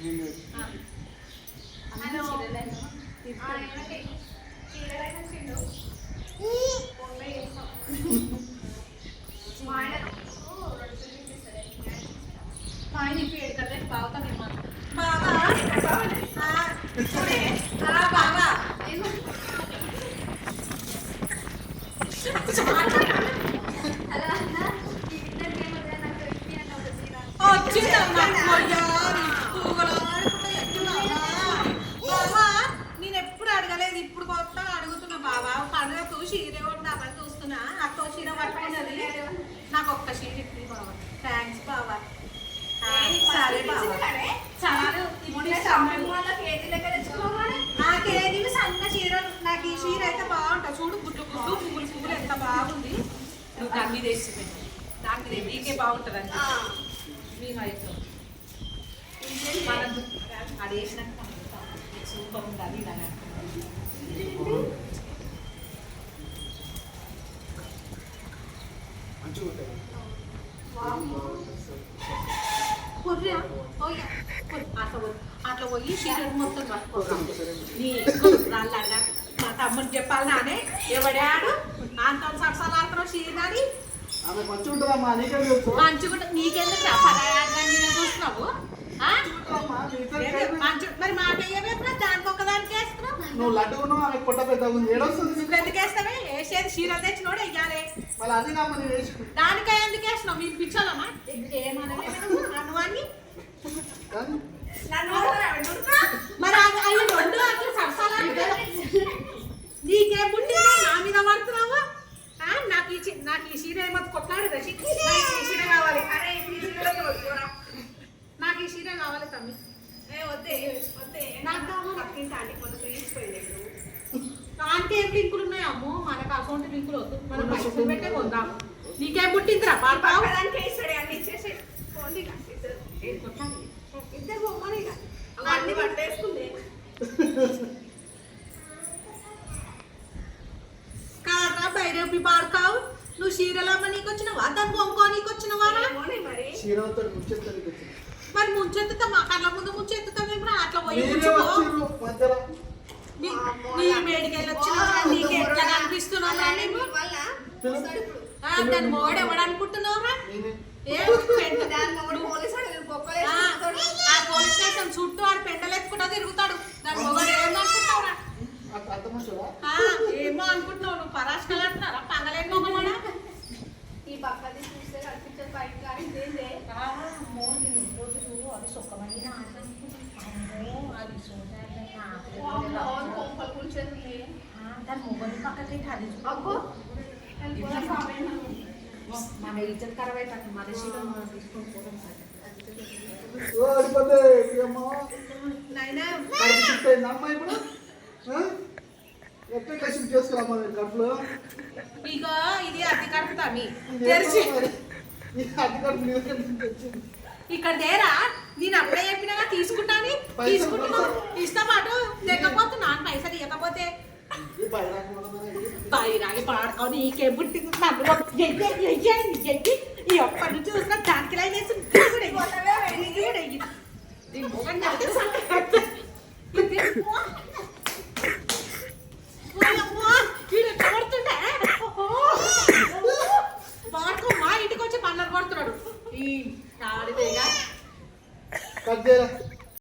నేను ఎప్పుడు అడగలేదు, ఇప్పుడు కొత్తగా అడుగుతున్నా బాబా. పండుగకు చీర ఉండామని చూస్తున్నా. అక్క చీర పట్టుకున్నది, నాకు ఒక్క చీర ఇప్పి బాబా. థ్యాంక్స్ బాబా. సరే బాబా. కేజీలు సన్న చీరలు. నాకు ఈ చీర అయితే బాగుంటుంది. చూడు గుడ్డు గుడ్డు పువ్వులు పువ్వులు ఎంత బాగుంది. నువ్వు దాని మీద వేసి దాని మీద నీకే బాగుంటుంది అండి. మీ వైపు అది వేసినాక సూపర్ ఉండాలి. ఇలాగా అట్లా పోయి చీరలు మొత్తం పట్టుకోవాలి. మా తమ్ముడు చెప్పాలి నానే ఎవడాడు అంత సరసాలు ఆడుతున్నావు చీరని. మంచిగా నీకెందుకు చూస్తున్నావు? మరి మాట దానికి ఒక్కదానికి వేస్తున్నావు. నువ్వు లడ్డు పొట్ట పెద్ద ఎందుకు వేస్తావే? వేసేది చీరలు తెచ్చినోడు వెయ్యాలి. దానికా ఎందుకు వేసినావు? మీకు పిచ్చోళ్ళమా? అనువాన్ని మరి అవి రెండు అట్లా సరసాలు నీకేం పుట్టి నా మీద పడుతున్నావు? నాకు ఈ చీర ఏమో కొట్లాడు. ఈ చీర కావాలి. నాకు ఈ చీర కావాలి తమ్మి. ఆంటీ ఏం లింకులు ఉన్నాయి అమ్మో? మనకు అకౌంట్ లింకులు వద్దు. మనం పైసలు పెట్టే కొందాము. నీకేం పుట్టిందిరా? ఇద్దరు బొమ్మని అన్ని పట్టేసుకుంది. కాదా బైరవి పాడుకావు? నువ్వు చీరలమ్మ నీకు వచ్చినవా? దాన్ని బొమ్మకో నీకు వచ్చినవా? మరి ముంచెత్తుతా మా కళ్ళ ముందు ముంచెత్తుతాం. ఇప్పుడు అట్లా పోయి నీ వేడికి వెళ్ళొచ్చినా నీకు ఎట్లా కనిపిస్తున్నావు? దాన్ని మోడు ఎవడు అనుకుంటున్నావురా? పోలీస్ స్టేషన్ చుట్టూ ఆడు పెండలు ఎత్తుకుంటా తిరుగుతాడు. దాని మొగడు ఏమనుకుంటావురా? ఏమో అనుకుంటున్నావు నువ్వు. పరాశకలు అంటున్నారా? పగలేని మొగమడా? ఈ పక్కది చూస్తే కనిపించే బయట కానీ అది సుఖమైన దాని మొగలి పక్కకి మన ఇజ్జత్ ఖరాబ్ అయిపోతుంది. మన శీలం మనం తీసుకొని పోవడం ఇక ఇది అతి కడుపుతా తెరిచి ఇక్కడ దేరా. నేను అప్పుడే చెప్పినాగా తీసుకుంటాను. ఇష్టపాటు లేకపోతే నాన్న పైసలు ఇవ్వకపోతే బైరాగి పాడుకో. నీకే పుట్టింది ఈ ఒక్కడి నుంచి చూసిన దానికి లైన్ వేసి పాడుకో. మా ఇంటికి వచ్చి పనులు కొడుతున్నాడు ఈ ఆడిదేగా.